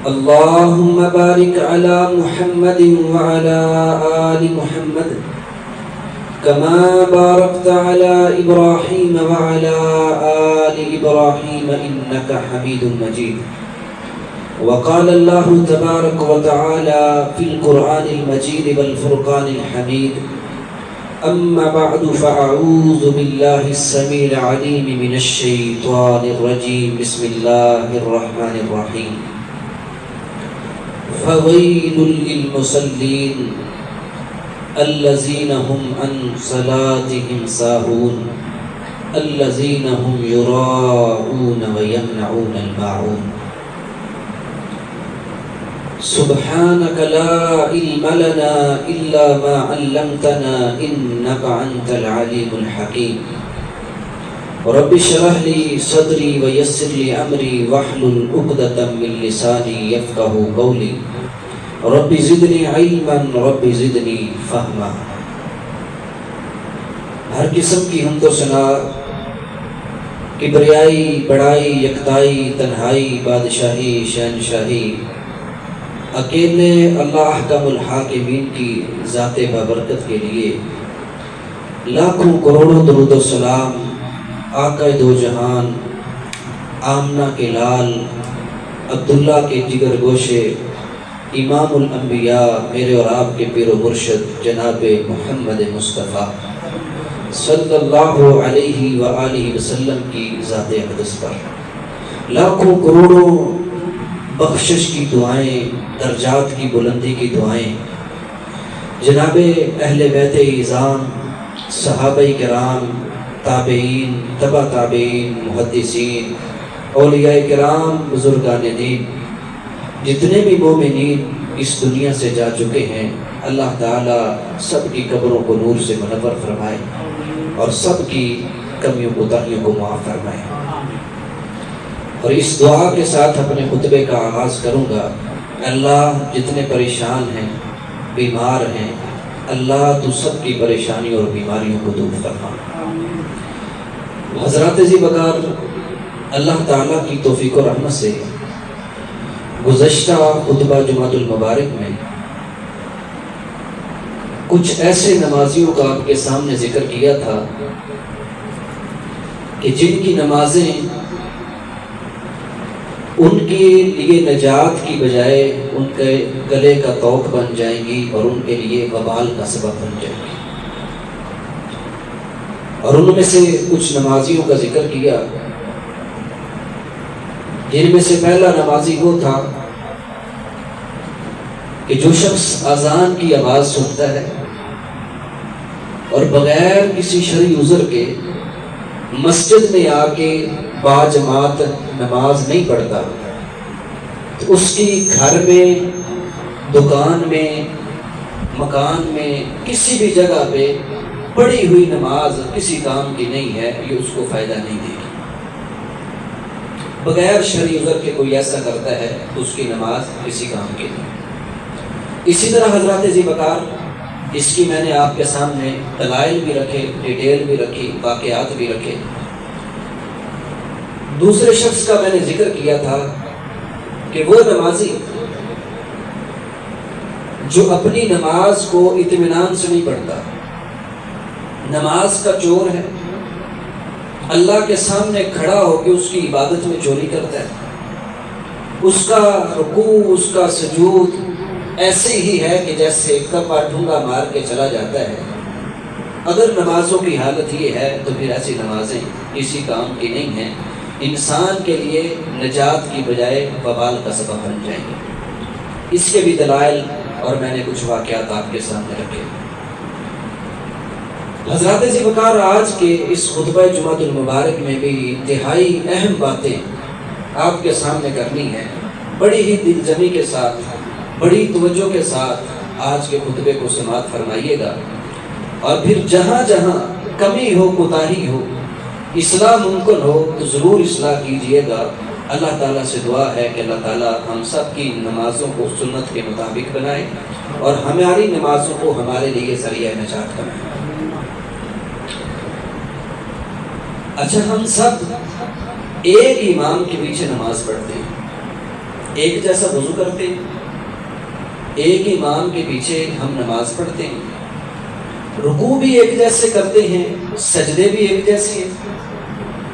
اللهم بارك على محمد وعلى آل محمد كما باركت على إبراهيم وعلى آل إبراهيم إنك حميد مجيد. وقال الله تبارك وتعالى في القرآن المجيد والفرقان الحميد: أما بعد فأعوذ بالله السميع العليم من الشيطان الرجيم. بسم الله الرحمن الرحيم. فويل للمصلين الذين هم عن صلاتهم ساهون الذين هم يراءون ويمنعون الماعون. سبحانك لا علم لنا إلا ما علمتنا إنك أنت العليم الحكيم. رب اشرح لي صدري ويسر لي أمري واحلل عقدة من لساني يفقهوا قولي. رب زدني علما رب زدنی فہما. ہر قسم کی حمد و ثنا، کبریائی، بڑائی، یکتائی، تنہائی، بادشاہی، شہنشاہی اکیلے اللہ احکم الحاکمین کی ذات بابرکت کے لیے لاکھوں کروڑوں درود و سلام آقا دو جہان، آمنہ کے لال، عبداللہ کے جگر گوشے، امام الانبیاء، میرے اور آپ کے پیر و مرشد جناب محمد مصطفیٰ صلی اللہ علیہ وآلہ وسلم کی ذات اقدس پر لاکھوں کروڑوں بخشش کی دعائیں، درجات کی بلندی کی دعائیں جناب اہل بیت اعظام، صحابہ کرام، تابعین، تبع تابعین، محدثین، اولیاء کرام، بزرگان دین، جتنے بھی مومنین اس دنیا سے جا چکے ہیں، اللہ تعالیٰ سب کی قبروں کو نور سے منور فرمائے اور سب کی کمیوں کوتاہیوں کو معاف فرمائے. اور اس دعا کے ساتھ اپنے خطبے کا آغاز کروں گا. اللہ جتنے پریشان ہیں، بیمار ہیں، اللہ تو سب کی پریشانی اور بیماریوں کو دور فرما. حضرات ذی وقار، اللہ تعالیٰ کی توفیق و رحمت سے گزشتہ خطبہ جمعۃ المبارک میں کچھ ایسے نمازیوں کا آپ کے سامنے ذکر کیا تھا کہ جن کی نمازیں ان کے لیے نجات کی بجائے ان کے گلے کا توق بن جائیں گی اور ان کے لیے وبال کا سبب بن جائیں گی. اور ان میں سے کچھ نمازیوں کا ذکر کیا جن میں سے پہلا نمازی وہ تھا کہ جو شخص اذان کی آواز سنتا ہے اور بغیر کسی شرعی عذر کے مسجد میں آ کے باجماعت نماز نہیں پڑھتا، تو اس کی گھر میں، دکان میں، مکان میں، کسی بھی جگہ پہ پڑھی ہوئی نماز کسی کام کی نہیں ہے. یہ اس کو فائدہ نہیں دے گی. بغیر شرعی عذر کے کوئی ایسا کرتا ہے تو اس کی نماز کسی کام کی نہیں. اسی طرح حضرات ذی وقار، اس کی میں نے آپ کے سامنے دلائل بھی رکھے، ڈیٹیل بھی رکھی، واقعات بھی رکھے. دوسرے شخص کا میں نے ذکر کیا تھا کہ وہ نمازی جو اپنی نماز کو اطمینان سے نہیں پڑھتا، نماز کا چور ہے، اللہ کے سامنے کھڑا ہو کے اس کی عبادت میں چوری کرتا ہے. اس کا رکوع، اس کا سجود ایسے ہی ہے کہ جیسے کپا ڈھونگا مار کے چلا جاتا ہے. اگر نمازوں کی حالت یہ ہے تو پھر ایسی نمازیں کسی کام کی نہیں ہیں، انسان کے لیے نجات کی بجائے وبال کا سبب بن جائیں گے. اس کے بھی دلائل اور میں نے کچھ واقعات آپ کے سامنے رکھے. حضرات ذی وقار، آج کے اس خطبہ جمعۃ المبارک میں بھی انتہائی اہم باتیں آپ کے سامنے کرنی ہیں. بڑی ہی دلجمی کے ساتھ، بڑی توجہ کے ساتھ آج کے خطبے کو سماعت فرمائیے گا. اور پھر جہاں جہاں کمی ہو، کوتاہی ہو، اصلاح ممکن ہو تو ضرور اصلاح کیجیے گا. اللہ تعالیٰ سے دعا ہے کہ اللہ تعالیٰ ہم سب کی نمازوں کو سنت کے مطابق بنائے اور ہماری نمازوں کو ہمارے لیے ذریعہ نجات بنائے. اچھا، ہم سب ایک امام کے پیچھے نماز پڑھتے ہیں. ایک جیسا وضو کرتے ہیں، ایک امام کے پیچھے ہم نماز پڑھتے ہیں، رکوع بھی ایک جیسے کرتے ہیں، سجدے بھی ایک جیسے ہیں،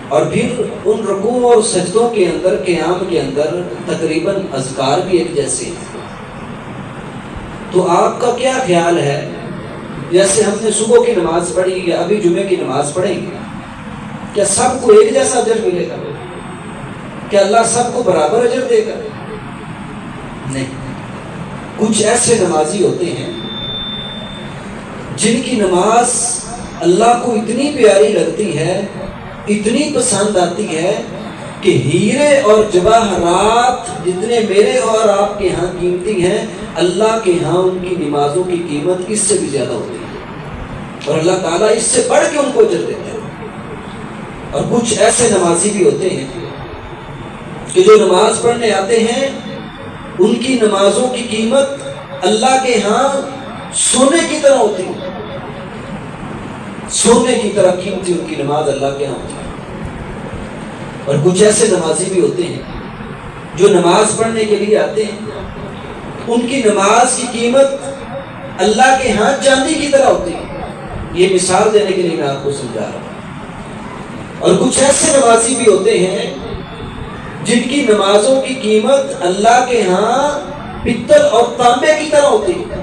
اور پھر ان رکوع اور سجدوں کے اندر، قیام کے اندر تقریباً اذکار بھی ایک جیسے ہیں۔ تو آپ کا کیا خیال ہے، جیسے ہم نے صبح کی نماز پڑھی یا ابھی جمعے کی نماز پڑھیں گے، کیا سب کو ایک جیسا اجر ملے گا؟ کیا اللہ سب کو برابر اجر دے گا؟ نہیں۔ کچھ ایسے نمازی ہوتے ہیں جن کی نماز اللہ کو اتنی پیاری لگتی ہے، اتنی پسند آتی ہے کہ ہیرے اور جواہرات جتنے میرے اور آپ کے ہاں قیمتی ہیں، اللہ کے ہاں ان کی نمازوں کی قیمت اس سے بھی زیادہ ہوتی ہے، اور اللہ تعالیٰ اس سے بڑھ کے ان کو اجر دیتا ہے۔ اور کچھ ایسے نمازی بھی ہوتے ہیں کہ جو نماز پڑھنے آتے ہیں، ان کی نمازوں کی قیمت اللہ کے ہاں سونے کی طرح ہوتی ہے، سونے کی طرح قیمتی ان کی نماز اللہ کے ہاں ہوتی ہے۔ اور کچھ ایسے نمازی بھی ہوتے ہیں جو نماز پڑھنے کے لیے آتے ہیں، ان کی نماز کی قیمت اللہ کے ہاں چاندی کی طرح ہوتی ہے۔ یہ مثال دینے کے لیے میں آپ کو سمجھا رہا ہوں۔ اور کچھ ایسے نمازی بھی ہوتے ہیں جن کی نمازوں کی قیمت اللہ کے ہاں پتل اور تانبے کی طرح ہوتی ہے۔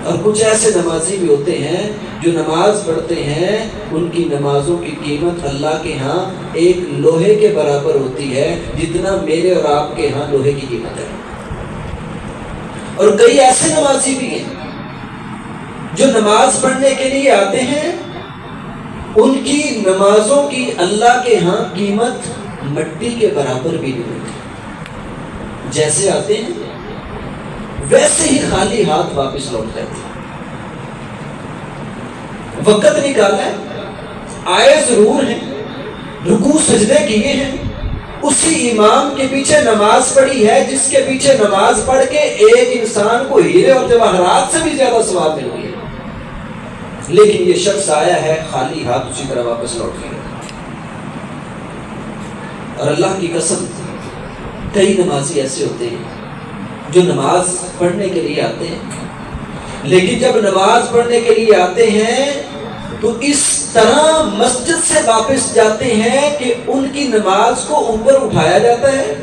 اور کچھ ایسے نمازی بھی ہوتے ہیں جو نماز پڑھتے ہیں، ان کی نمازوں کی قیمت اللہ کے ہاں ایک لوہے کے برابر ہوتی ہے، جتنا میرے اور آپ کے ہاں لوہے کی قیمت ہے۔ اور کئی ایسے نمازی بھی ہیں جو نماز پڑھنے کے لیے آتے ہیں، ان کی نمازوں کی اللہ کے ہاں قیمت مٹی کے برابر بھی نہیں ہوتی۔ جیسے آتے ہیں ویسے ہی خالی ہاتھ واپس لوٹ جاتے ہیں۔ وقت نکالا ہے، آئے ضرور ہیں، رکوع سجدے کیے ہیں، اسی امام کے پیچھے نماز پڑھی ہے جس کے پیچھے نماز پڑھ کے ایک انسان کو ہیرے اور جواہرات سے بھی زیادہ ثواب مل گیا، لیکن یہ شخص آیا ہے خالی ہاتھ، اسی طرح واپس لوٹ گیا۔ اور اللہ کی قسم کئی نمازی ایسے ہوتے ہیں جو نماز پڑھنے کے لیے آتے ہیں، لیکن جب نماز پڑھنے کے لیے آتے ہیں تو اس طرح مسجد سے واپس جاتے ہیں کہ ان کی نماز کو اوپر اٹھایا جاتا ہے،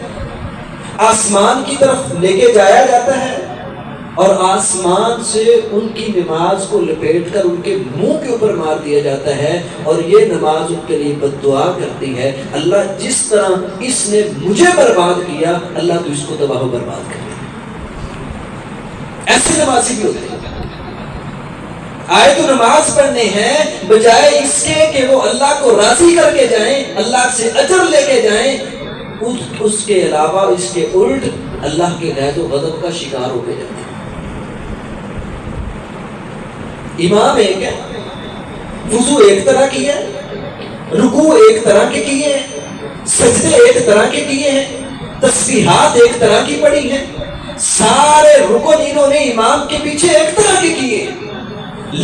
آسمان کی طرف لے کے جایا جاتا ہے، اور آسمان سے ان کی نماز کو لپیٹ کر ان کے منہ کے اوپر مار دیا جاتا ہے، اور یہ نماز ان کے لیے بد دعا کرتی ہے، اللہ جس طرح اس نے مجھے برباد کیا، اللہ تو اس کو تباہ و برباد کر دے۔ ایسے نمازی بھی ہوتے ہیں، آئے تو نماز پڑھنے ہیں، بجائے اس کے کہ وہ اللہ کو راضی کر کے جائیں، اللہ سے اجر لے کے جائیں، اس کے علاوہ اس کے الٹ اللہ کے غیظ و غضب کا شکار ہو کے جاتے ہیں۔ امام ایک ہے، وضو ایک طرح کی ہے، رکوع ایک طرح کے کیے ہیں، سجدے ایک طرح کے کیے ہیں، تسبیحات ایک طرح کی پڑھی ہیں، سارے رکن انہوں نے امام کے پیچھے ایک طرح کے کیے ہیں،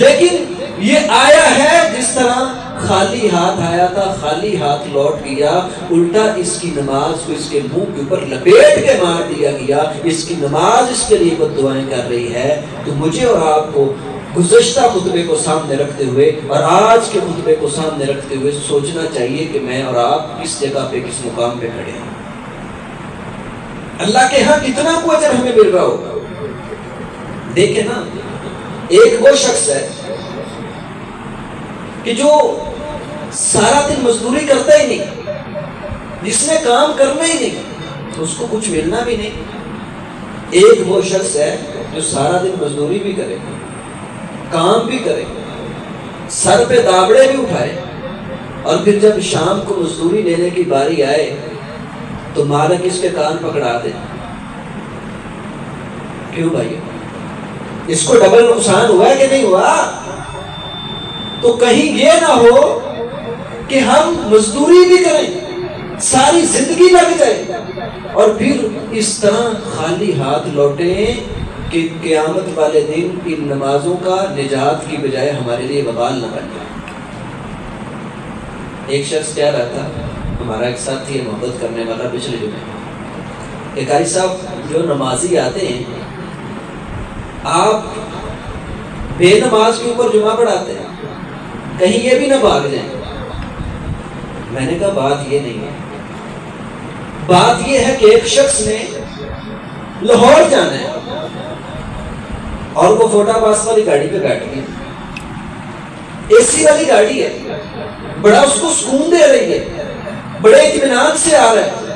لیکن یہ آیا ہے جس طرح خالی ہاتھ آیا تھا، خالی ہاتھ لوٹ گیا، الٹا اس کی نماز کو اس کے منہ کے اوپر لپیٹ کے مار دیا گیا، اس کی نماز اس کے لیے بد دعائیں کر رہی ہے۔ تو مجھے اور آپ کو گزشتہ خطبے کو سامنے رکھتے ہوئے اور آج کے خطبے کو سامنے رکھتے ہوئے سوچنا چاہیے کہ میں اور آپ کس جگہ پہ، کس مقام پہ کھڑے ہیں، اللہ کے ہاں کتنا کو اجر ہمیں مل رہا ہوگا۔ دیکھیں نا، ایک وہ شخص ہے کہ جو سارا دن مزدوری کرتا ہی نہیں، جس نے کام کرنا ہی نہیں، اس کو کچھ ملنا بھی نہیں۔ ایک وہ شخص ہے جو سارا دن مزدوری بھی کرے، کام بھی کرے، سر پہ دابڑے بھی اٹھائے، اور پھر جب شام کو مزدوری لینے کی باری آئے تو مالک اس کے کان پکڑا دے۔ کیوں بھائی؟ اس کو ڈبل نقصان ہوا ہے کہ نہیں ہوا؟ تو کہیں یہ نہ ہو کہ ہم مزدوری بھی کریں، ساری زندگی لگ جائے، اور پھر اس طرح خالی ہاتھ لوٹیں کہ قیامت والے دن ان نمازوں کا نجات کی بجائے ہمارے لیے وبال نہ بن جائے۔ ایک شخص کہہ رہا تھا، ہمارا ایک ساتھی ہے محبت کرنے والا، پچھلے جمعے کہ قاری صاحب جو نمازی آتے ہیں آپ بے نماز کے اوپر جمعہ پڑھاتے ہیں، کہیں یہ بھی نہ بھاگ جائیں۔ میں نے کہا بات یہ نہیں ہے، بات یہ ہے کہ ایک شخص نے لاہور جانا ہے اور وہ فوٹا پاس والی گاڑی پہ بیٹھ گیا، اے سی والی گاڑی ہے، بڑا اس کو سکون دے رہی ہے، بڑے اطمینان سے آ رہا ہے،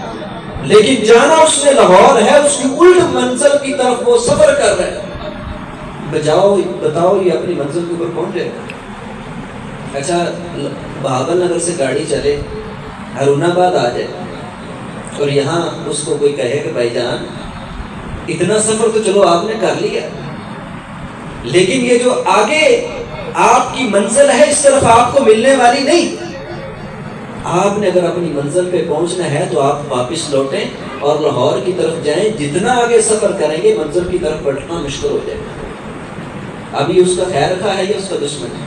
لیکن جانا اس نے لاہور ہے، اس کی الٹ منزل کی طرف وہ سفر کر رہا ہے۔ بتاؤ یہ اپنی منزل کے اوپر پہنچ جائے گا؟ اچھا بہاول نگر سے گاڑی چلے ہارون آباد آ جائے اور یہاں اس کو کوئی کہے کہ بھائی جان اتنا سفر تو چلو آپ نے کر لیا، لیکن یہ جو آگے آپ کی منزل ہے اس طرف آپ کو ملنے والی نہیں۔ آپ نے اگر اپنی منزل پہ پہنچنا ہے تو آپ واپس لوٹیں اور لاہور کی طرف جائیں، جتنا آگے سفر کریں گے منزل کی طرف پلٹنا مشکل ہو جائے گا۔ ابھی اس کا خیر خواہ ہے یا اس کا دشمن ہے؟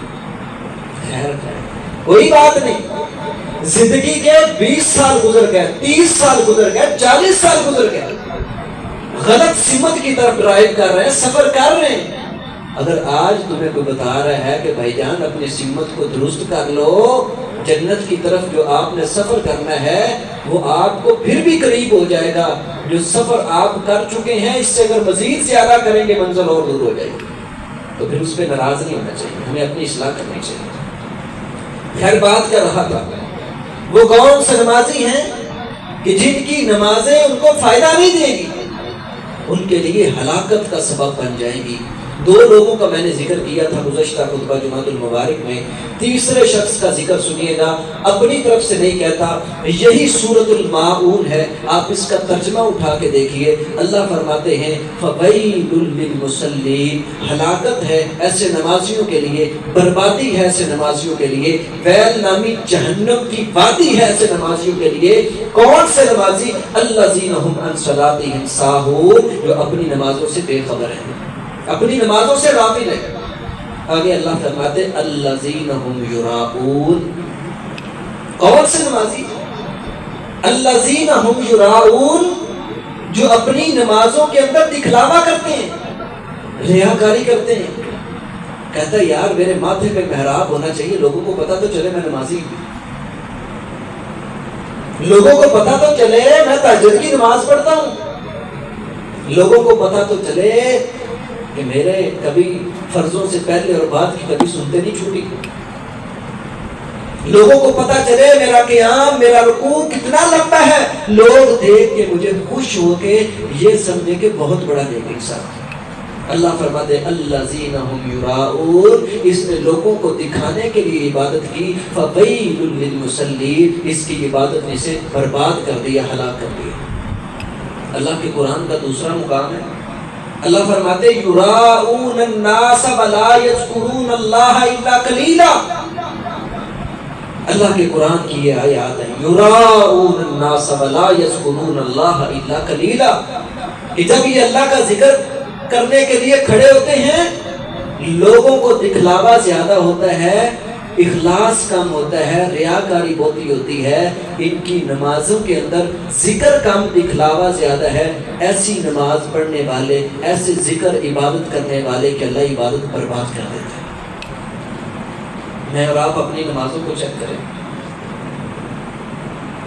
خیر خواہ ہے، کوئی بات نہیں، زندگی کے 20 سال گزر گئے، 30 سال گزر گئے، 40 سال گزر گئے، غلط سمت کی طرف ڈرائیو کر رہے ہیں، سفر کر رہے ہیں۔ اگر آج تمہیں کوئی بتا رہا ہے کہ بھائی جان اپنی سمت کو درست کر لو، جنت کی طرف جو آپ نے سفر کرنا ہے وہ آپ کو پھر بھی قریب ہو جائے گا، جو سفر آپ کر چکے ہیں اس سے اگر مزید زیادہ کریں گے منزل اور دور ہو جائے گی، تو پھر اس پہ ناراض نہیں ہونا چاہیے، ہمیں اپنی اصلاح کرنی چاہیے۔ خیر بات کر رہا تھا وہ کون سے نمازی ہیں کہ جن کی نمازیں ان کو فائدہ نہیں دیں گی، ان کے لیے ہلاکت کا سبب بن جائیں گی۔ دو لوگوں کا میں نے ذکر کیا تھا گزشتہ خطبہ جمعۃ المبارک میں، تیسرے شخص کا ذکر سنیے گا، اپنی طرف سے نہیں کہتا، یہی سورۃ الماعون ہے، آپ اس کا ترجمہ اٹھا کے دیکھیے۔ اللہ فرماتے ہیں فَوَيْلٌ لِّلْمُصَلِّينَ، ہلاکت ہے ایسے نمازیوں کے لیے، بربادی ہے ایسے نمازیوں کے لیے، ویل نامی جہنم کی وادی ہے ایسے نمازیوں کے لیے۔ کون سے نمازی؟ الَّذِينَ هُمْ عَنْ صَلَاتِهِمْ سَاهُونَ، جو اپنی نمازوں سے بے خبر ہیں، اپنی نمازوں سے غافل ہے۔ آگے اللہ فرماتے الذین هم یراؤون، کون سے نمازی؟ الذین هم یراؤون، جو اپنی نمازوں کے اندر دکھلاوا کرتے ہیں، ریاکاری کرتے ہیں۔ کہتا ہے یار میرے ماتھے پہ محراب ہونا چاہیے، لوگوں کو پتا تو چلے میں نمازی ہوں، لوگوں کو پتا تو چلے میں تہجد کی نماز پڑھتا ہوں، لوگوں کو پتا تو چلے کہ میرے کبھی فرضوں سے پہلے اور بعد کی کبھی سنتے نہیں چھوٹی، لوگوں کو پتا چلے میرا قیام میرا رکوع کتنا لمبا ہے، لوگ دیکھ کے مجھے خوش ہو کے یہ سمجھے کہ بہت بڑا نیک انسان۔ اللہ فرماتے الذین هم یراؤون، اس نے لوگوں کو دکھانے کے لیے عبادت کی، فویل للمصلین، اس کی عبادت نے اسے برباد کر دیا، ہلاک کر دیا۔ اللہ کے قرآن کا دوسرا مقام ہے، اللہ فرماتے یراؤون الناس ولا یذکرون اللہ الا قلیلا۔ اللہ کے قرآن کی یہ آیات ہے، یراؤون الناس ولا یذکرون اللہ الا قلیلا، کہ جب یہ اللہ کا ذکر کرنے کے لیے کھڑے ہوتے ہیں لوگوں کو دکھلاوا زیادہ ہوتا ہے، اخلاص کم ہوتا ہے، ریاکاری بہت ہوتی ہے، ان کی نمازوں کے اندر ذکر کم دکھلاوا زیادہ ہے۔ ایسی نماز پڑھنے والے، ایسے ذکر عبادت کرنے والے کہ اللہ عبادت برباد کر دیتا ہے۔ میں اور آپ اپنی نمازوں کو چیک کریں،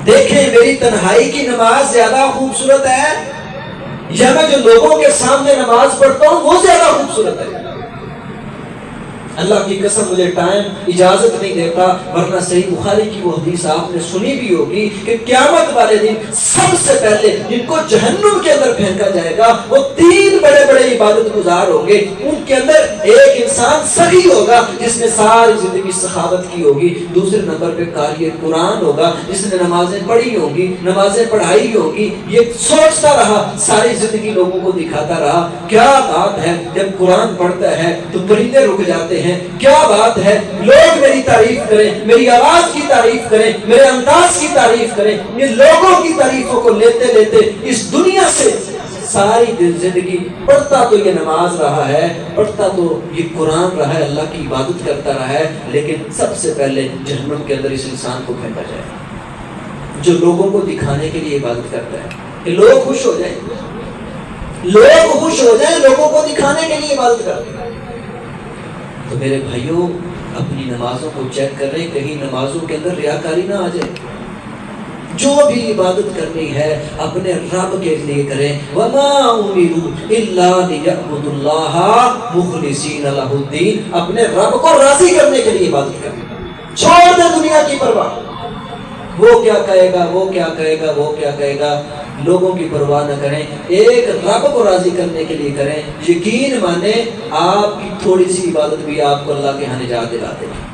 دیکھیں میری تنہائی کی نماز زیادہ خوبصورت ہے یا میں جو لوگوں کے سامنے نماز پڑھتا ہوں وہ زیادہ خوبصورت ہے؟ اللہ کی قسم مجھے ٹائم اجازت نہیں دیتا، ورنہ صحیح بخاری کی وہ حدیث آپ نے سنی بھی ہوگی کہ قیامت والے دن سب سے پہلے جن کو جہنم کے اندر پھینکا جائے گا وہ 3 بڑے بڑے عبادت گزار ہوں گے۔ ان کے اندر ایک انسان سخی ہوگا جس نے ساری زندگی سخاوت کی ہوگی، دوسرے نمبر پہ قاری قرآن ہوگا جس نے نمازیں پڑھی ہوں گی، نمازیں پڑھائی ہوگی، یہ سوچتا رہا ساری زندگی لوگوں کو دکھاتا رہا۔ کیا بات ہے جب قرآن پڑھتا ہے تو پرندے رک جاتے ہیں، کیا بات ہے لوگ میری تعریف کریں، میری آواز کی تعریف کریں، میرے انداز کی تعریف کریں، یہ لوگوں کی تعریفوں کو لیتے لیتے اس دنیا سے ساری زندگی پڑھتا تو یہ نماز رہا ہے، پڑھتا تو یہ قرآن رہا ہے، اللہ کی عبادت کرتا رہا ہے، لیکن سب سے پہلے جہنم کے اندر اس انسان کو پھینکا جائے جو لوگوں کو دکھانے کے لیے عبادت کرتا ہے۔ کہ لوگ خوش ہو جائیں، لوگ خوش ہو جائیں، لوگوں کو دکھانے کے لیے عبادت کرتے ہیں۔ تو میرے بھائیوں اپنی نمازوں کو چیک کر رہے ہیں، کہیں نمازوں کے اندر ریاکاری نہ آ جائے۔ جو بھی عبادت کرنی ہے اپنے رب کے لیے کریں، وَمَا أُمِرُوا إِلَّا لِيَعْبُدُوا اللَّهَ مُخْلِصِينَ لَهُ الدِّينَ، اپنے رب کو راضی کرنے کے لیے عبادت کریں، چھوڑ دیں دنیا کی پرواہ، وہ کیا کہے گا، وہ کیا کہے گا، وہ کیا کہے گا، لوگوں کی پرواہ نہ کریں، ایک رب کو راضی کرنے کے لیے کریں۔ یقین مانیں آپ کی تھوڑی سی عبادت بھی آپ کو اللہ کے ہاں نجات دلا دے گی۔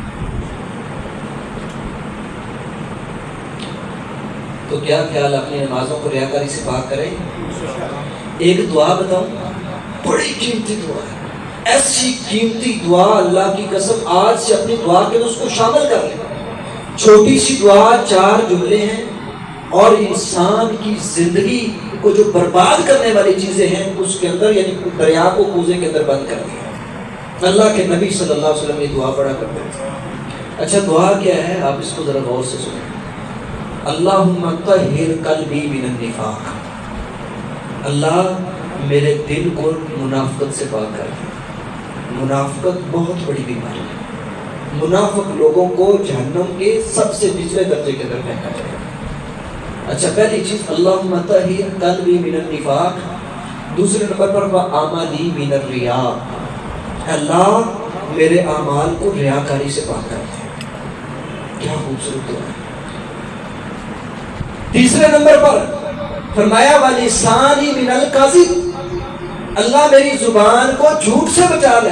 تو کیا خیال اپنی نمازوں کو ریاکاری سے پاک کریں؟ ایک دعا بتاؤں، بڑی قیمتی دعا ہے، ایسی قیمتی دعا، اللہ کی قسم آج سے اپنی دعا کے اس کو شامل کر لیں۔ چھوٹی سی دعا، 4 جملے ہیں، اور انسان کی زندگی کو جو برباد کرنے والی چیزیں ہیں اس کے اندر، یعنی دریا کو کوزے کے اندر بند کر دیا۔ اللہ کے نبی صلی اللہ علیہ وسلم یہ دعا پڑھا کرتے تھے۔ اچھا دعا کیا ہے، آپ اس کو ذرا غور سے سنیں۔ اللہم طہر قلبی من النفاق، اللہ میرے دل کو منافقت سے پاک کر دے۔ منافقت بہت بڑی بیماری ہے، منافق لوگوں کو جہنم کے سب سے نچلے درجے کے اندر پھینکا جائے گا۔ اچھا پہلی چیز اللہم طہر قلبی من النفاق، دوسرے نمبر پر وَأَعْمَالِي مِنَ الرِّيَاءِ، اللہ میرے اعمال کو ریاکاری سے پاک کر دے۔ کیا خوبصورت دعا ہے۔ تیسرے نمبر پر فرمایا وَلِسَانِي مِنَ الْكَذِبِ، اللہ میری زبان کو جھوٹ سے بچا لے۔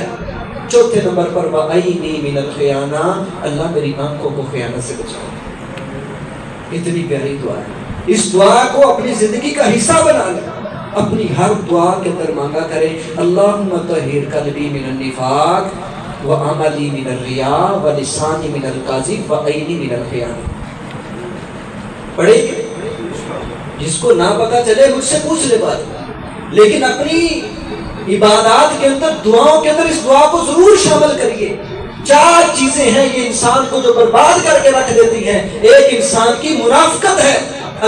چوتھے نمبر پر وَعَيْنِي مِنَ الْخِيَانَةِ، اللہ میری آنکھوں کو خیانت سے بچا لے۔ اتنی پیاری دعا ہے، اس دعا کو اپنی زندگی کا حصہ بنا لیں، اپنی ہر دعا کے اندر مانگا کریں اللہم طہر قلبی من النفاق وعملی من الریا ولسانی من الکاذب وعینی من الخیانہ۔ پڑھیں گے، جس کو نہ پتا چلے مجھ سے پوچھ لے بات، لیکن اپنی عبادات کے اندر، دعاؤں کے اندر اس دعا کو ضرور شامل کریے۔ 4 چیزیں ہیں یہ انسان کو جو برباد کر کے رکھ دیتی ہیں۔ ایک انسان کی منافقت ہے،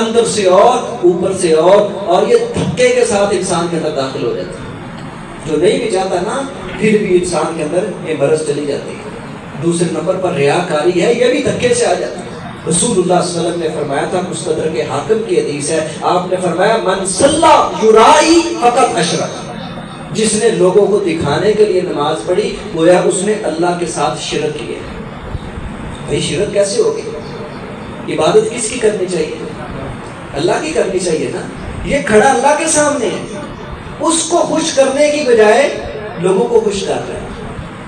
اندر سے اور اوپر سے اور یہ دھکے کے ساتھ انسان کے اندر داخل ہو جاتا ہے، جو نہیں بھی چاہتا نا پھر بھی انسان کے اندر یہ مرض چلی جاتی ہے۔ دوسرے نمبر پر ریاکاری ہے، یہ بھی دھکے سے آ جاتی ہے۔ رسول اللہ صلی اللہ علیہ وسلم نے فرمایا تھا، مستدرک حاکم کی حدیث ہے، آپ نے فرمایا من صلی یرائی فقط اشرک، جس نے لوگوں کو دکھانے کے لیے نماز پڑھی گویا اس نے اللہ کے ساتھ شرک کیا۔ بھائی شرک کیسے ہوگی؟ عبادت کس کی کرنی چاہیے؟ اللہ کی کرنی چاہیے نا۔ یہ کھڑا اللہ کے سامنے ہے، اس کو خوش کرنے کی بجائے لوگوں کو خوش کر رہا ہے،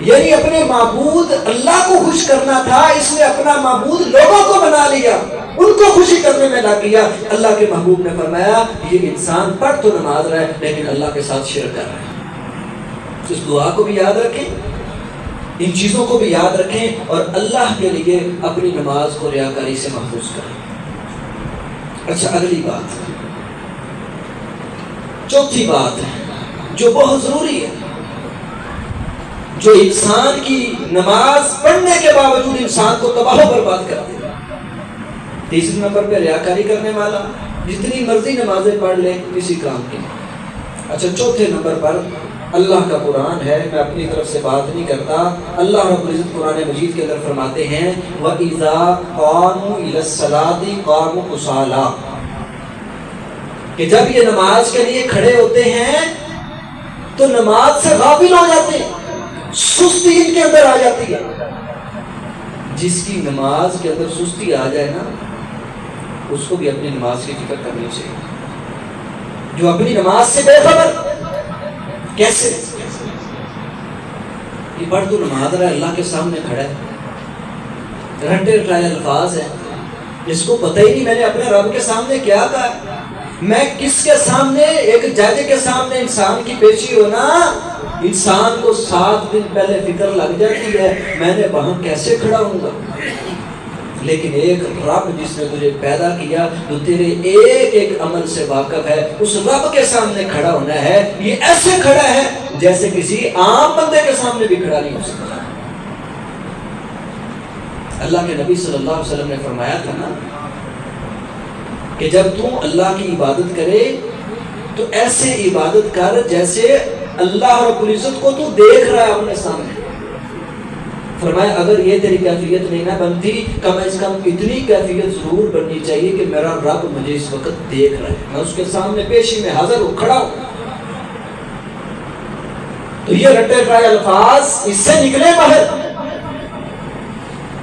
یعنی اپنے معبود اللہ کو خوش کرنا تھا، اس نے اپنا معبود لوگوں کو بنا لیا، ان کو خوشی کرنے میں لگ گیا۔ اللہ کے محبوب نے فرمایا یہ انسان پڑھ تو نماز رہا ہے لیکن اللہ کے ساتھ شرک کر رہا ہے۔ اس دعا کو بھی یاد رکھیں، ان چیزوں کو بھی یاد رکھیں، اور اللہ کے لیے اپنی نماز کو ریاکاری سے محفوظ کریں۔ اچھا اگلی بات، چوتھی بات جو بہت ضروری ہے، جو انسان کی نماز پڑھنے کے باوجود انسان کو تباہ و برباد کر دے۔ تیسرے نمبر پہ ریاکاری کرنے والا جتنی مرضی نمازیں پڑھ لے کسی کام کی۔ اچھا چوتھے نمبر پر اللہ کا قرآن ہے، میں اپنی طرف سے بات نہیں کرتا، اللہ رب العزت قرآن مجید کے اندر فرماتے ہیں وَإِذَا قَامُوا إِلَى الصَّلَاةِ قَامُوا كُسَالَىٰ، کہ جب یہ نماز کے لیے کھڑے ہوتے ہیں تو نماز سے غافل ہو جاتے ہیں، سستی ان کے اندر آ جاتی ہے۔ جس کی نماز کے اندر سستی آ جائے نا اس کو بھی اپنی نماز کی فکر کرنی چاہیے۔ جو اپنی نماز سے بے خبر، کیسے یہ پڑھ تو نماز رہا ہے، اللہ کے سامنے کھڑا ہے، رٹے رٹائے الفاظ ہیں، جس کو پتہ ہی نہیں میں نے اپنے رب کے سامنے کیا کہا، میں کس کے سامنے، ایک جج کے سامنے انسان کی پیشی ہونا، انسان کو 7 دن پہلے فکر لگ جاتی ہے میں نے وہاں کیسے کھڑا ہوں گا۔ لیکن ایک رب جس نے تجھے پیدا کیا، جو تیرے ایک ایک عمل سے واقف ہے، اس رب کے سامنے کھڑا ہونا ہے، یہ ایسے کھڑا ہے جیسے کسی عام بندے کے سامنے بھی کھڑا نہیں ہو سکتا۔ اللہ کے نبی صلی اللہ علیہ وسلم نے فرمایا تھا نا کہ جب تو اللہ کی عبادت کرے تو ایسے عبادت کر جیسے اللہ رب العزت کو تو دیکھ رہا ہے اپنے سامنے. فرمایا اگر یہ تیری کیفیت نہیں نہ بنتی کم از کم اتنی کیفیت ضرور بننی چاہیے کہ میرا رب مجھے اس وقت دیکھ رہا ہے, میں اس کے سامنے پیشی میں حاضر ہوں, کھڑا ہوں. تو یہ رٹے پائے الفاظ اس سے نکلے باہر,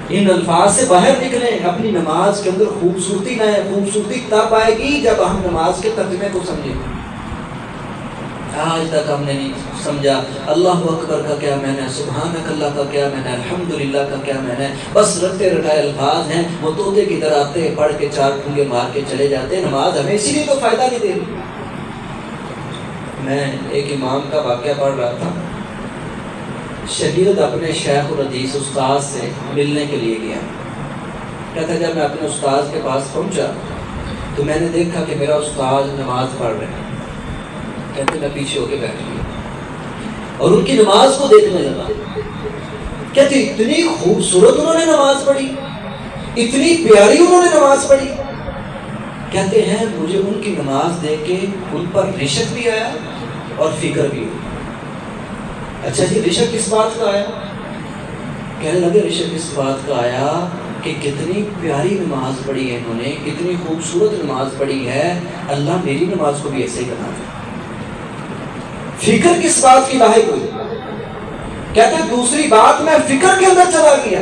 ان الفاظ سے باہر نکلیں. اپنی نماز کے اندر خوبصورتی نہ ہے, خوبصورتی تب آئے گی جب ہم نماز کے ترجمے کو سمجھیں. آج تک ہم نے نہیں سمجھا اللہ اکبر کا کیا معنی, سبحانک اللہ کا کیا معنی, الحمدللہ کا کیا معنی. بس رٹے رٹائے الفاظ ہیں, وہ طوطے کی طرح آتے پڑھ کے چار ٹھونگے مار کے چلے جاتے. نماز ہمیں اسی لیے تو فائدہ نہیں دے رہی. میں ایک امام کا واقعہ پڑھ رہا تھا. شاگرد اپنے شیخ الحدیث استاد سے ملنے کے لیے گیا. کہتا جب میں اپنے استاد کے پاس پہنچا تو میں نے دیکھا کہ میرا استاد نماز پڑھ رہے ہیں. کہتے میں پیچھے ہو کے بیٹھ گیا اور ان کی نماز کو دیکھنے لگا. کہتے اتنی خوبصورت انہوں نے نماز پڑھی, اتنی پیاری انہوں نے نماز پڑھی. کہتے ہیں مجھے ان کی نماز دیکھ کے ان پر رشک بھی آیا اور فکر بھی ہوئی. اچھا جی رشک کس بات کا آیا؟ کہنے لگے رشک اس بات کا آیا کہ کتنی پیاری نماز پڑھی ہے انہوں نے, کتنی خوبصورت نماز پڑھی ہے, اللہ میری نماز کو بھی ایسے ہی بنا دے. فکر کس بات کی لاحق ہوئی؟ کہتے ہیں دوسری بات میں فکر کے اندر چلا گیا,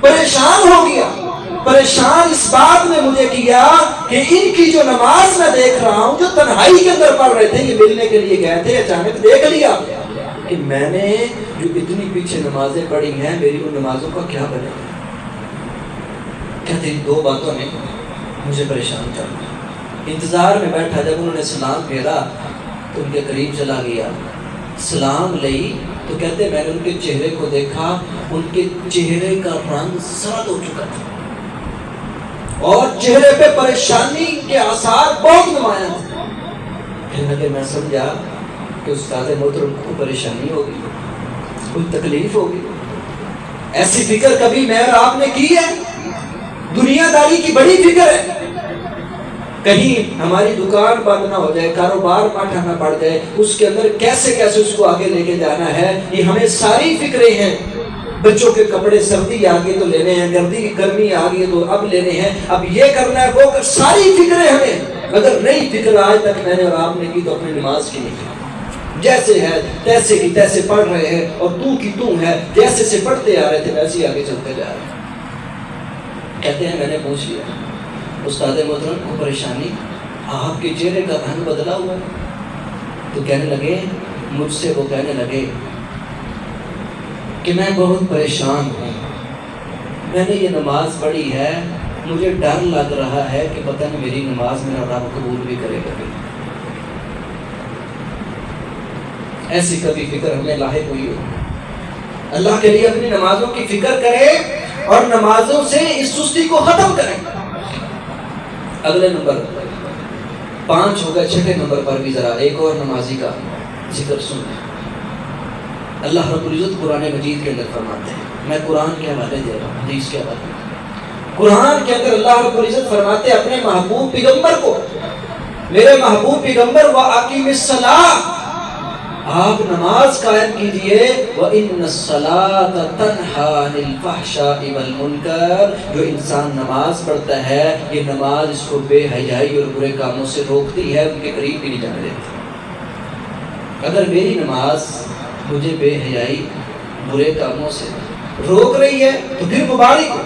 پریشان ہو گیا. پریشان اس بات نے مجھے کیا کہ ان کی جو نماز میں دیکھ رہا ہوں, جو تنہائی کے اندر پڑھ رہے تھے, یہ ملنے کے لیے گئے تھے, اچانک دیکھ لیا کہ میں نے جو اتنی پیچھے نمازیں پڑھی ہیں میری ان نمازوں کا کیا بنے. کہتے ہیں دو باتوں نے مجھے پریشان کر دیا. انتظار میں بیٹھا, جب انہوں نے سلام پھیرا تو ان کے قریب چلا گیا, سلام لئی تو کہتے میں نے ان کے چہرے کو دیکھا, ان کے چہرے کا رنگ سرد ہو چکا تھا اور چہرے پہ پریشانی کے آثار بہت نمایاں تھے. کہنے لگے میں سمجھا کہ استاد محترم کو پریشانی ہوگی, کوئی تکلیف ہوگی. ایسی فکر کبھی میں اور آپ نے کی ہے؟ دنیا داری کی بڑی فکر ہے, کہیں ہماری دکان بند نہ ہو جائے, کاروبار پاٹھا نہ پڑ جائے, اس کے اندر کیسے کیسے اس کو آگے لے کے جانا ہے, یہ ہمیں ساری فکریں ہیں. بچوں کے کپڑے سردی آ گئی تو لینے ہیں, گرمی آ گئی تو اب لینے ہیں, اب یہ کرنا ہے وہ ساری فکریں ہمیں. اگر نئی فکر آج تک میں نے اور آپ نے کی تو اپنی نماز کی نہیں کی. جیسے ہے تیسے کی تیسے پڑھ رہے ہیں اور تو کی تو ہے, جیسے سے پڑھتے آ رہے تھے ویسے ہی آگے چلتے جا رہے ہیں. کہتے ہیں میں نے پوچھ لیا استاد محترم کو پریشانی, آپ کے چہرے کا رنگ بدلا ہوا ہے؟ تو کہنے لگے مجھ سے وہ کہنے لگے کہ میں بہت پریشان ہوں, میں نے یہ نماز پڑھی ہے, مجھے ڈر لگ رہا ہے کہ پتہ نہیں میری نماز میرا رب قبول بھی کرے گا. ایسی کبھی فکر ہمیں لاحق ہوئی ہو؟ اللہ کے لیے اپنی نمازوں کی فکر کرے اور نمازوں سے اس سستی کو ختم کریں. اگلے نمبر 5 ہو گئے, چھٹے نمبر پر بھی ذرا ایک اور نمازی کا ذکر سنیں. اللہ رب العزت قرآن مجید کے اندر فرماتے ہیں, میں قرآن کے حوالے دے رہا ہوں, حدیث کے حوالے. قرآن کے اندر اللہ رب العزت فرماتے ہیں اپنے محبوب پیغمبر کو, میرے محبوب پیغمبر وَأَقِمِ الصَّلَاةَ, آپ نماز قائم کیجئے. وَإِنَّ الصَّلَاةَ تَنْهَىٰ عَنِ الْفَحْشَاءِ وَالْمُنكَرِ, جو انسان نماز پڑھتا ہے یہ نماز اس کو بے حیائی اور برے کاموں سے روکتی ہے, ان کے قریب بھی نہیں جانے دیتی. اگر میری نماز مجھے بے حیائی برے کاموں سے روک رہی ہے تو پھر مبارک ہو,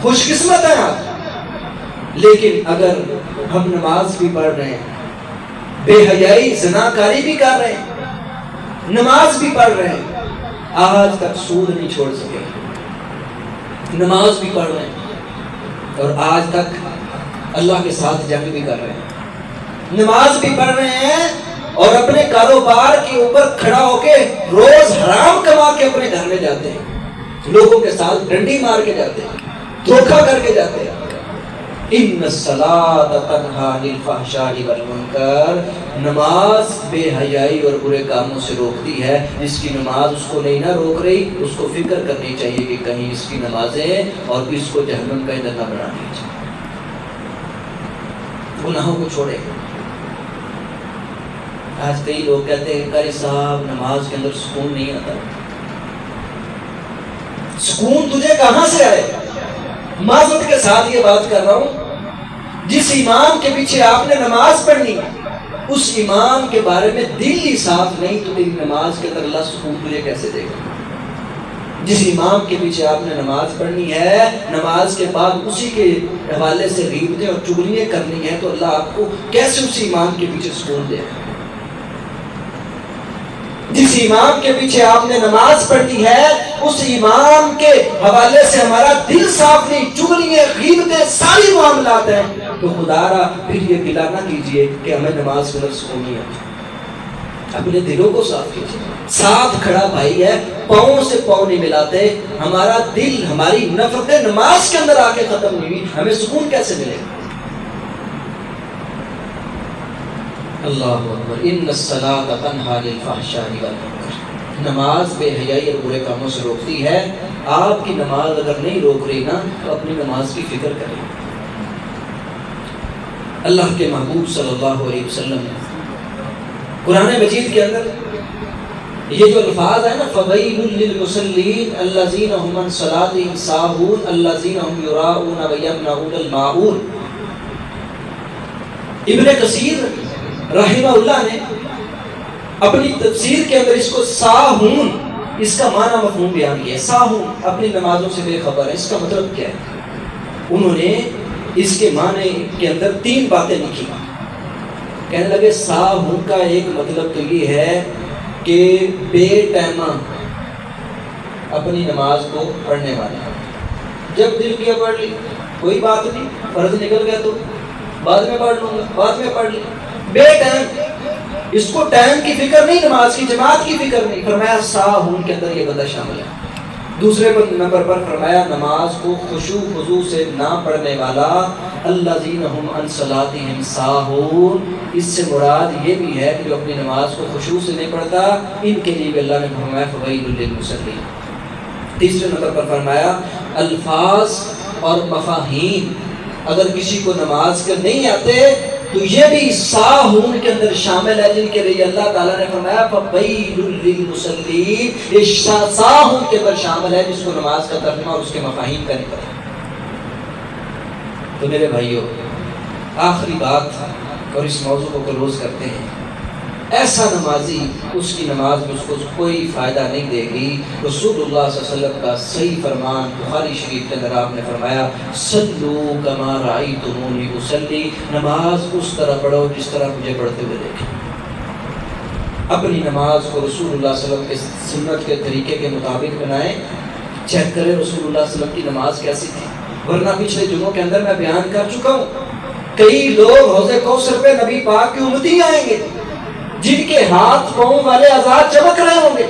خوش قسمت ہے آپ. لیکن اگر ہم نماز بھی پڑھ رہے ہیں, بے حیائی زناکاری بھی کر رہے ہیں, نماز بھی پڑھ رہے ہیں, آج تک سود نہیں چھوڑ سکے, نماز بھی پڑھ رہے ہیں اور آج تک اللہ کے ساتھ جنگ بھی کر رہے ہیں, نماز بھی پڑھ رہے ہیں اور اپنے کاروبار کے اوپر کھڑا ہو کے روز حرام کما کے اپنے گھر میں جاتے ہیں, لوگوں کے ساتھ ڈنڈی مار کے جاتے ہیں, دھوکہ کر کے جاتے ہیں. ان الصلاۃ تنہیٰ عن الفحشاء والمنکر, نماز بے حیائی اور برے کاموں سے روکتی ہے. جس کی نماز اس کو نہیں نہ روک رہی اس کو فکر کرنی چاہیے کہ کہیں اس کی نمازیں اور اس کو جہنم کا ایندھن نہ بنا دی جائے. گناہوں کو چھوڑے گا۔ آج کئی لوگ کہتے ہیں قاری صاحب نماز کے اندر سکون نہیں آتا۔ سکون تجھے کہاں سے آئے؟ معذرت کے ساتھ یہ بات کر رہا ہوں، جس امام کے پیچھے آپ نے نماز پڑھنی اس امام کے بارے میں دل ہی صاف نہیں تو تیری نماز کے اندر اللہ سکون تجھے کیسے دے گا؟ جس امام کے پیچھے آپ نے نماز پڑھنی ہے، نماز کے بعد اسی کے حوالے سے غیبتیں اور چغلیاں کرنی ہے، تو اللہ آپ کو کیسے اسی امام کے پیچھے سکون دے گا؟ جس امام کے پیچھے آپ نے نماز پڑھنی ہے اس امام کے حوالے سے ہمارا دل صاف نہیں، چغلیاں غیبتیں ساری معاملات ہیں، تو خدا را پھر یہ گلہ نہ کیجئے کہ ہمیں نماز کے اندر سکون نہیں آتا۔ اپنے دلوں کو صاف کیجئے۔ ساتھ کھڑا بھائی ہے، پاؤں سے پاؤں نہیں ملاتے، ہمارا دل ہماری نفرت نماز کے اندر آ کے ختم نہیں ہوئی، ہمیں سکون کیسے ملے گا؟ اللہ اکبر، ان الصلاۃ تنہی عن الفحشاء والمنکر، نماز بے حیائی اور برے کاموں سے روکتی ہے۔ آپ کی نماز اگر نہیں روک رہی نا تو اپنی نماز کی فکر کریں۔ اللہ کے محبوب صلی اللہ علیہ وسلم نے قرآن مجید کے اندر یہ جو الفاظ ہے نا فَوَيْلٌ لِّلْمُصَلِّينَ الَّذِينَ هُمْ عَنْ صَلَاتِهِمْ سَاهُونَ الَّذِينَ هُمْ يُرَاءُونَ وَيَمْنَعُونَ الْمَاعُونَ، ابن کثیر رحمہ اللہ نے اپنی تفسیر کے اندر اس کو ساہون، اس کا معنی مفہوم بیان کیا ہے۔ ساہون اپنی نمازوں سے بے خبر ہے، اس کا مطلب کیا ہے؟ انہوں نے اس کے معنی کے اندر 3 باتیں لکھی۔ کہنے لگے ساہون کا ایک مطلب تو یہ ہے کہ بے ٹائمہ اپنی نماز کو پڑھنے والے، جب دل کیا پڑھ لی کوئی بات نہیں، فرض نکل گیا تو بعد میں پڑھ لوں گا، بعد میں پڑھ لی، بے ٹائم، اس کو ٹائم کی فکر نہیں، نماز کی جماعت کی فکر نہیں۔ فرمایا ساہون کے اندر یہ بندہ شامل ہے۔ دوسرے نمبر پر فرمایا نماز کو خشوع خضوع سے نہ پڑھنے والا، الذین ھم عن صلاتہم ساہون، اس سے مراد یہ بھی ہے کہ جو اپنی نماز کو خشوع سے نہیں پڑھتا، ان کے لیے بھی اللہ نے فرمایا فویل للمصلین۔ تیسرے نمبر پر فرمایا الفاظ اور مفاہیم اگر کسی کو نماز کے نہیں آتے تو یہ بھی ساہون کے اندر شامل ہے، جن کے لیے اللہ تعالیٰ نے فرمایا فَوَيْلٌ لِّلْمُصَلِّينَ، یہ ساہون کے اندر شامل ہے جس کو نماز کا ترجمہ اور اس کے مفاہیم کا نہیں پتہ۔ تو میرے بھائیوں، آخری بات اور اس موضوع کو کلوز کرتے ہیں، ایسا نمازی اس کی نماز میں اس کو کوئی فائدہ نہیں دے گی۔ رسول اللہ صلی اللہ علیہ وسلم کا صحیح فرمان بخاری شریف کے اندر آپ نے فرمایا صلو کما رأیتمونی اصلی، نماز اس طرح پڑھو جس طرح مجھے پڑھتے ہوئے دیکھیں۔ اپنی نماز کو رسول اللہ صلی اللہ علیہ وسلم کے سنت کے طریقے کے مطابق بنائیں، چیک کریں رسول اللہ صلی اللہ علیہ وسلم کی نماز کیسی تھی، ورنہ پچھلے جمعوں کے اندر میں بیان کر چکا ہوں، کئی لوگ حوض کوثر پہ نبی پاک کی امتی آئیں گے جن کے ہاتھ پاؤں والے اعضاء چمک رہے ہوں گے،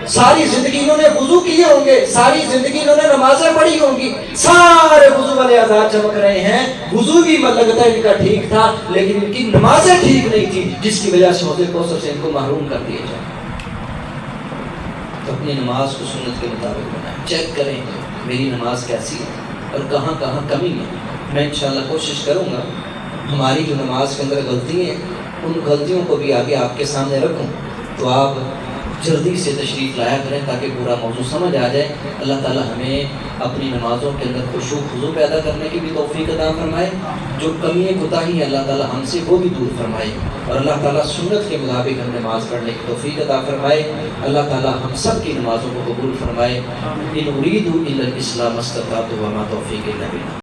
ساری زندگی انہوں نے وضو کیے ہوں گے، ساری زندگی انہوں نے نمازیں پڑھی ہوں گی، سارے وضو والے اعضاء چمک رہے ہیں، وضو بھی لگتا ہے ان کا ٹھیک تھا لیکن ان کی نمازیں ٹھیک نہیں تھی، جس کی وجہ سے حوض کوثر سے ان کو محروم کر دیا جائے۔ تو اپنی نماز کو سنت کے مطابق بنائیں، چیک کریں میری نماز کیسی ہے اور کہاں کہاں کمی ہے۔ میں انشاءاللہ کوشش کروں گا ہماری جو نماز کے اندر غلطی ہیں ان غلطیوں کو بھی آگے آپ کے سامنے رکھوں، تو آپ جلدی سے تشریف لایا کریں تاکہ پورا موضوع سمجھ آ جائے۔ اللہ تعالی ہمیں اپنی نمازوں کے اندر خشوع خضوع پیدا کرنے کی بھی توفیق عطا فرمائے، جو کمیاں کوتاہی اللہ تعالی ہم سے وہ بھی دور فرمائے، اور اللہ تعالیٰ سنت کے مطابق ہم نماز پڑھنے کی توفیق عطا فرمائے۔ اللہ تعالیٰ ہم سب کی نمازوں کو قبول فرمائے۔ ان اريد الا الاسلام ما استطعت وما توفیقی الا باللہ۔